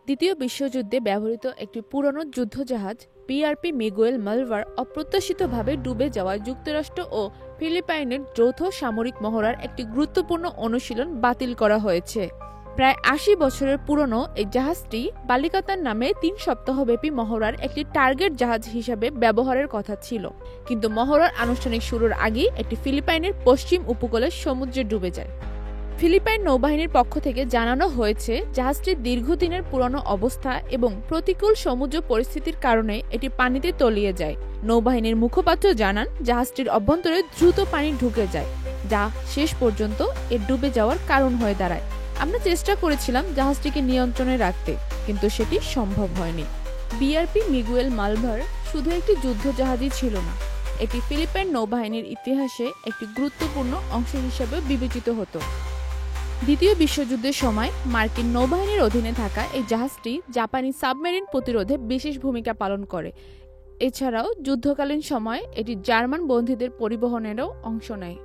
দ্বিতীয় বিশ্বযুদ্ধে ব্যবহৃত একটি পুরনো যুদ্ধজাহাজ বিআরপি মিগুয়েল মালভার অপ্রত্যাশিতভাবে ডুবে যাওয়ায় যুক্তরাষ্ট্র ও ফিলিপাইনের যৌথ সামরিক মহড়ার একটি গুরুত্বপূর্ণ অনুশীলন বাতিল করা হয়েছে। প্রায় ৮০ বছরের পুরনো এই জাহাজটি বালিকাতান নামে ৩ সপ্তাহব্যাপী মহড়ার একটি টার্গেট জাহাজ হিসাবে ব্যবহারের কথা ছিল, কিন্তু মহড়ার আনুষ্ঠানিক শুরুর আগেই এটি ফিলিপাইনের পশ্চিম উপকূলের সমুদ্রে ডুবে যায়। ফিলিপাইন নৌবাহিনীর পক্ষ থেকে জানানো হয়েছে জাহাজটির দীর্ঘদিনের পুরনো অবস্থা এবং প্রতিকূল সমুদ্র পরিস্থিতির কারণে এটি পানিতে তলিয়ে যায়। নৌবাহিনীর মুখপাত্র জানান জাহাজটির অভ্যন্তরে দ্রুত পানি ঢুকে যায়, যা শেষ পর্যন্ত এর ডুবে যাওয়ার কারণ হয়ে দাঁড়ায়। আমরা চেষ্টা করেছিলাম জাহাজটিকে নিয়ন্ত্রণে রাখতে, কিন্তু সেটি সম্ভব হয়নি। বিআরপি মিগুয়েল মালভার শুধু একটি যুদ্ধজাহাজই ছিল না, এটি ফিলিপাইন নৌবাহিনীর ইতিহাসে একটি গুরুত্বপূর্ণ অংশ হিসেবে বিবেচিত হতো। দ্বিতীয় বিশ্বযুদ্ধের সময় মার্কিন নৌবাহিনীর অধীনে থাকা এই জাহাজটি জাপানি সাবমেরিন প্রতিরোধে বিশেষ ভূমিকা পালন করে। এছাড়াও যুদ্ধকালীন সময়ে এটি জার্মান বন্দীদের পরিবহনেরও অংশ নেয়।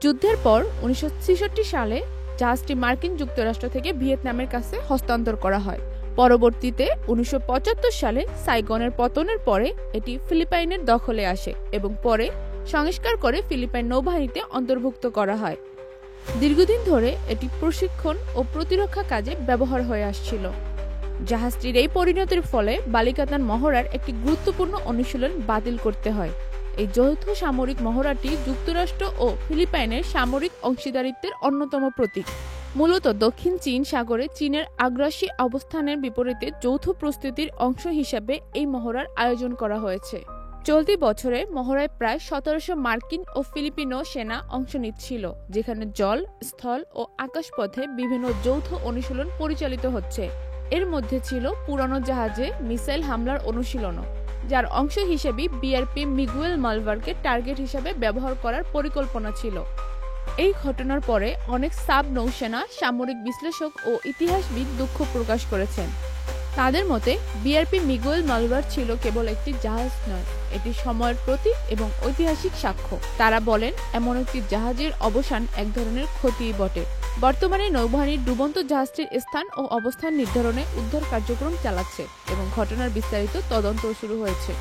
যুদ্ধের পর ১৯৬৬ সালে জাহাজটি মার্কিন যুক্তরাষ্ট্র থেকে ভিয়েতনামের কাছে হস্তান্তর করা হয়। পরবর্তীতে ১৯৭৫ সালে সাইগনের পতনের পরে এটি ফিলিপাইনের দখলে আসে এবং পরে সংস্কার করে ফিলিপাইন নৌবাহিনীতে অন্তর্ভুক্ত করা হয়। দীর্ঘদিন ধরে এটি প্রশিক্ষণ ও প্রতিরক্ষা কাজে ব্যবহার হয়ে আসছিল। জাহাজটির এই পরিণতির ফলে বালিকাতান মহড়ার একটি গুরুত্বপূর্ণ অনুশীলন বাতিল করতে হয়। এই যৌথ সামরিক মহড়াটি যুক্তরাষ্ট্র ও ফিলিপাইনের সামরিক অংশীদারিত্বের অন্যতম প্রতীক। মূলত দক্ষিণ চীন সাগরে চীনের আগ্রাসী অবস্থানের বিপরীতে যৌথ প্রস্তুতির অংশ হিসেবে এই মহড়ার আয়োজন করা হয়েছে। চলতি বছরে মহড়ায় প্রায় ১৭০০ মার্কিন ও ফিলিপিনো সেনা অংশ নিচ্ছিল, যেখানে জল, স্থল ও আকাশপথে বিভিন্ন যৌথ অনুশীলন পরিচালিত হচ্ছে। এর মধ্যে ছিল পুরনো জাহাজে মিসাইল হামলার অনুশীলনও, যার অংশ হিসেবে বিআরপি মিগুয়েল মালভারকে টার্গেট হিসেবে ব্যবহার করার পরিকল্পনা ছিল। এই ঘটনার পরে অনেক সাব নৌসেনা, সামরিক বিশ্লেষক ও ইতিহাসবিদ দুঃখ প্রকাশ করেছেন। তাদের মতে বিআরপি মিগুয়েল মালভার ছিল কেবল একটি জাহাজ নয়, এটি সময়ের প্রতীক এবং ঐতিহাসিক সাক্ষ্য। তারা বলেন এমন একটি জাহাজের অবসান এক ধরনের ক্ষতিই বটে। বর্তমানে নৌবাহিনীর ডুবন্ত জাহাজটির স্থান ও অবস্থান নির্ধারণে উদ্ধার কার্যক্রম চালাচ্ছে এবং ঘটনার বিস্তারিত তদন্ত শুরু হয়েছে।